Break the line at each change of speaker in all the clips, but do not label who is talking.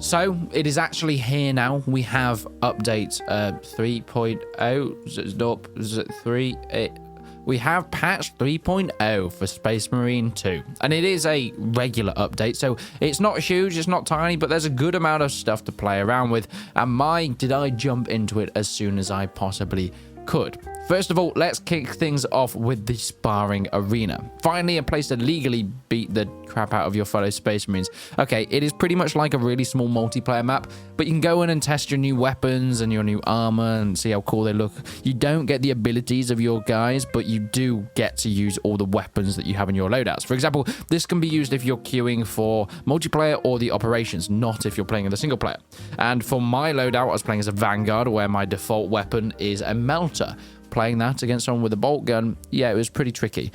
So it is actually here now. We have update 3.0, we have patch 3.0 for Space Marine 2, and it is a regular update, so it's not huge, it's not tiny, but there's a good amount of stuff to play around with, and did I jump into it as soon as I possibly could. First of all, let's kick things off with the Sparring Arena. Finally, a place to legally beat the crap out of your fellow Space Marines. Okay, it is pretty much like a really small multiplayer map, but you can go in and test your new weapons and your new armor and see how cool they look. You don't get the abilities of your guys, but you do get to use all the weapons that you have in your loadouts. For example, this can be used if you're queuing for multiplayer or the operations, not if you're playing as a single player. And for my loadout, I was playing as a Vanguard, where my default weapon is a melter. Playing that against someone with a bolt gun, yeah, it was pretty tricky.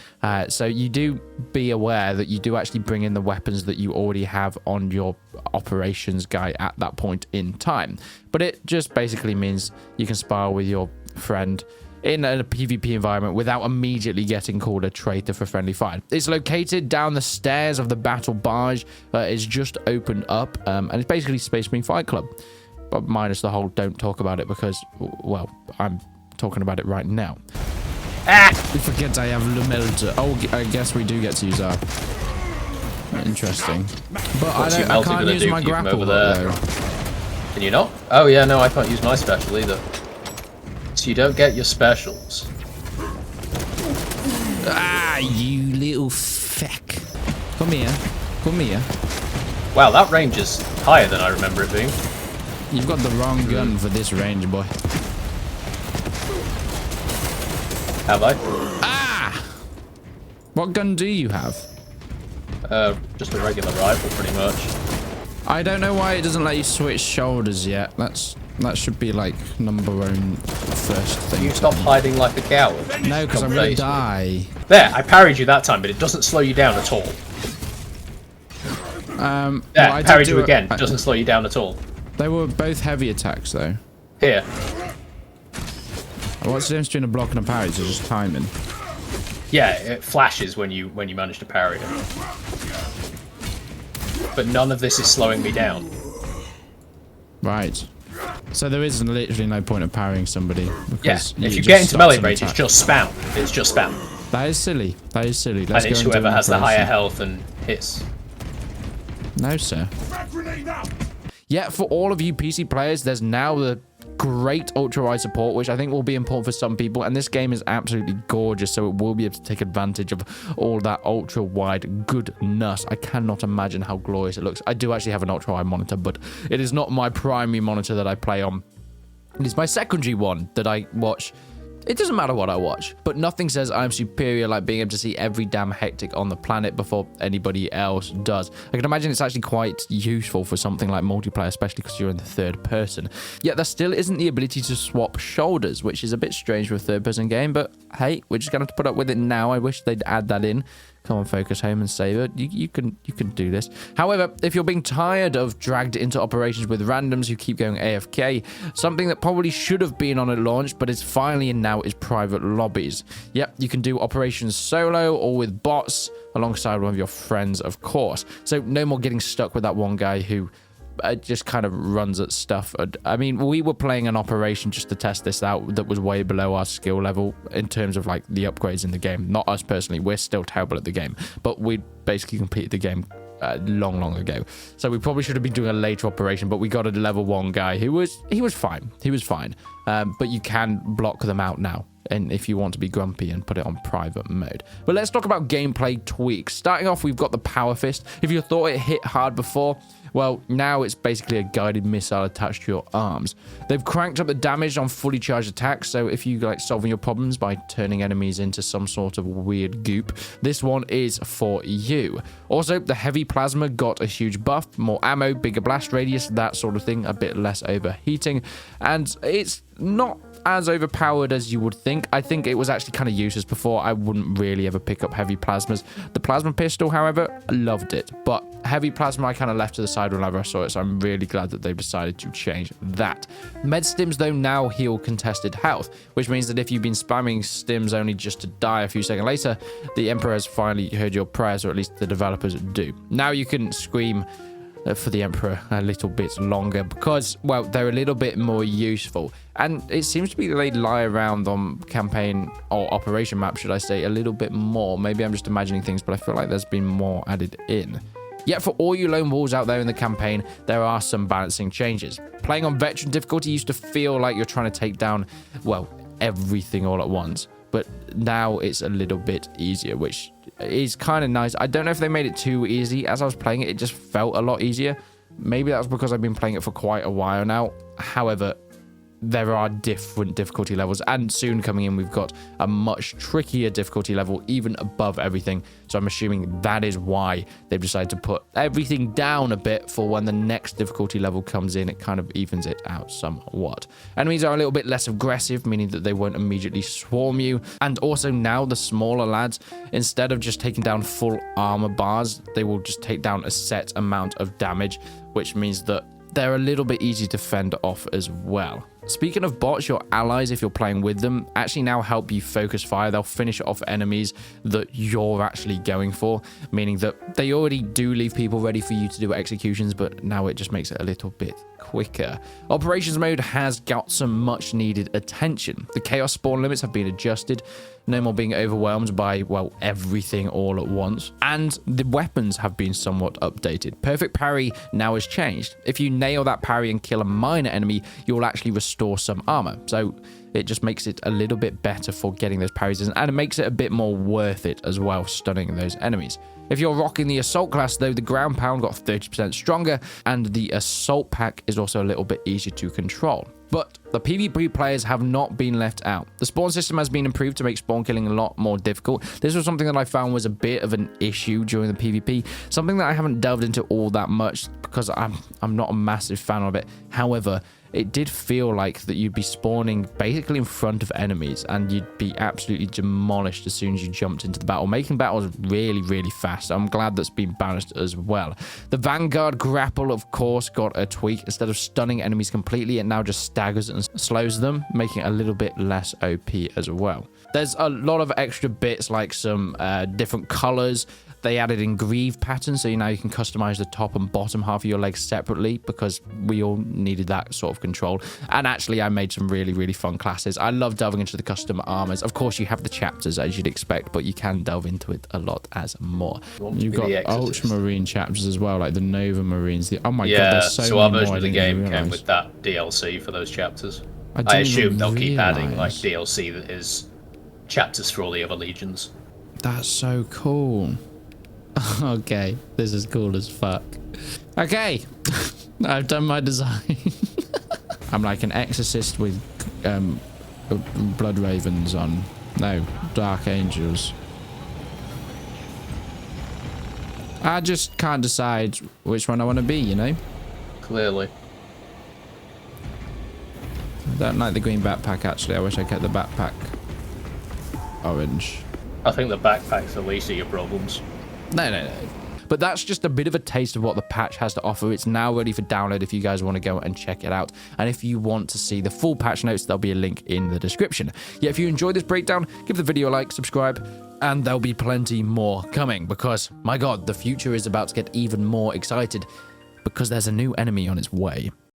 So you do be aware that you do actually bring in the weapons that you already have on your operations guy at that point in time. But it just basically means you can spar with your friend in a PvP environment without immediately getting called a traitor for friendly fire. It's located down the stairs of the battle barge. It's just opened up, and it's basically Space Marine Fight Club, but minus the whole don't talk about it because, well, I'm talking about it right now. We forget I have the melter. Oh, I guess we do get to use our... Interesting. But I can't use my grapple though.
Can you not? Oh yeah, no, I can't use my special either. So you don't get your specials.
Ah, you little feck. Come here. Come here.
Wow, that range is higher than I remember it being.
You've got the wrong gun for this range, boy.
Have I?
Ah! What gun do you have?
Just a regular rifle, pretty much.
I don't know why it doesn't let you switch shoulders yet. That should be like number one first thing.
You stop hiding like a coward.
No, because I'm gonna die.
There, I parried you that time, but it doesn't slow you down at all.
Well,
I parried you again. It doesn't slow you down at all.
They were both heavy attacks, though.
Here.
What's the difference between a block and a parry? So just timing.
Yeah, it flashes when you manage to parry it. But none of this is slowing me down.
Right. So there is literally no point of parrying somebody.
Yeah, if you get into melee range, it's just spam. It's just spam.
That is silly. That is silly.
And it's whoever has the higher health and hits.
No, sir. Yeah, for all of you PC players, there's now the great ultra-wide support, which I think will be important for some people, and this game is absolutely gorgeous, so it will be able to take advantage of all that ultra-wide goodness. I cannot imagine how glorious it looks. I do actually have an ultra-wide monitor, but it is not my primary monitor that I play on. It is my secondary one that I watch. It doesn't matter what I watch, but nothing says I'm superior like being able to see every damn hectic on the planet before anybody else does. I can imagine it's actually quite useful for something like multiplayer, especially because you're in the third person. Yet there still isn't the ability to swap shoulders, which is a bit strange for a third person game, but hey, we're just going to have to put up with it now. I wish they'd add that in. Come on, focus home and save it. You can do this. However, if you're being tired of dragged into operations with randoms who keep going AFK, something that probably should have been on at launch, but is finally in now, is private lobbies. Yep, you can do operations solo or with bots alongside one of your friends, of course. So no more getting stuck with that one guy who just kind of runs at stuff. I mean, we were playing an operation just to test this out that was way below our skill level in terms of like the upgrades in the game. Not us personally, we're still terrible at the game, but we basically completed the game long ago. So we probably should have been doing a later operation, but we got a level 1 guy who was fine. He was fine. But you can block them out now, and if you want to be grumpy and put it on private mode. But let's talk about gameplay tweaks. Starting off, we've got the Power Fist. If you thought it hit hard before, well, now it's basically a guided missile attached to your arms. They've cranked up the damage on fully charged attacks, so if you like solving your problems by turning enemies into some sort of weird goop, this one is for you. Also, the heavy plasma got a huge buff, more ammo, bigger blast radius, that sort of thing, a bit less overheating, and it's not as overpowered as you would think. I think it was actually kind of useless before. I wouldn't really ever pick up heavy plasmas. The plasma pistol, however, I loved it, but heavy plasma I kind of left to the side whenever I saw it, so I'm really glad that they've decided to change that. Med stims though now heal contested health, which means that if you've been spamming stims only just to die a few seconds later, the Emperor has finally heard your prayers, or at least the developers do. Now you can scream for the Emperor a little bit longer because, well, they're a little bit more useful. And it seems to be that they lie around on campaign or operation map, should I say, a little bit more. Maybe I'm just imagining things, but I feel like there's been more added in. Yet for all you lone wolves out there in the campaign, there are some balancing changes. Playing on veteran difficulty used to feel like you're trying to take down, well, everything all at once. But now it's a little bit easier, which is kind of nice. I don't know if they made it too easy. As I was playing it, it just felt a lot easier. Maybe that was because I've been playing it for quite a while now. However, there are different difficulty levels, and soon coming in we've got a much trickier difficulty level even above everything. So I'm assuming that is why they've decided to put everything down a bit for when the next difficulty level comes in. It kind of evens it out somewhat. Enemies are a little bit less aggressive, meaning that they won't immediately swarm you. And also now the smaller lads, instead of just taking down full armor bars, they will just take down a set amount of damage, which means that they're a little bit easy to fend off as well. Speaking of bots, your allies, if you're playing with them, actually now help you focus fire. They'll finish off enemies that you're actually going for, meaning that they already do leave people ready for you to do executions, but now it just makes it a little bit quicker. Operations mode has got some much needed attention. The chaos spawn limits have been adjusted. No more being overwhelmed by, well, everything all at once. And the weapons have been somewhat updated. Perfect parry now has changed. If you nail that parry and kill a minor enemy, you'll actually restore some armor. So it just makes it a little bit better for getting those parries in, and it makes it a bit more worth it as well, stunning those enemies. If you're rocking the assault class though, the ground pound got 30% stronger, and the assault pack is also a little bit easier to control. But the PvP players have not been left out. The spawn system has been improved to make spawn killing a lot more difficult. This was something that I found was a bit of an issue during the PvP, something that I haven't delved into all that much because I'm not a massive fan of it. However, it did feel like that you'd be spawning basically in front of enemies and you'd be absolutely demolished as soon as you jumped into the battle, making battles really, really fast. I'm glad that's been balanced as well. The Vanguard grapple, of course, got a tweak. Instead of stunning enemies completely, it now just staggers and slows them, making it a little bit less OP as well. There's a lot of extra bits like some different colors. They added engraved patterns, so now you can customize the top and bottom half of your legs separately because we all needed that sort of control. And actually, I made some really, really fun classes. I love delving into the custom armors. Of course, you have the chapters as you'd expect, but you can delve into it a lot as more. You've got Ultramarine chapters as well, like the Nova Marines. Oh my god, there's so many
our
more.
version of the game came with that DLC for those chapters. I assume they'll keep adding like DLC that is chapters for all the other legions.
That's so cool. Okay, this is cool as fuck. Okay, I've done my design. I'm like an exorcist with blood ravens on. No, dark angels. I just can't decide which one I want to be, you know?
Clearly.
I don't like the green backpack, actually. I wish I kept the backpack orange.
I think the backpack's the least of your problems.
No. But that's just a bit of a taste of what the patch has to offer. It's now ready for download if you guys want to go and check it out. And if you want to see the full patch notes, there'll be a link in the description. Yeah, if you enjoyed this breakdown, give the video a like, subscribe, and there'll be plenty more coming because, my god, the future is about to get even more excited because there's a new enemy on its way.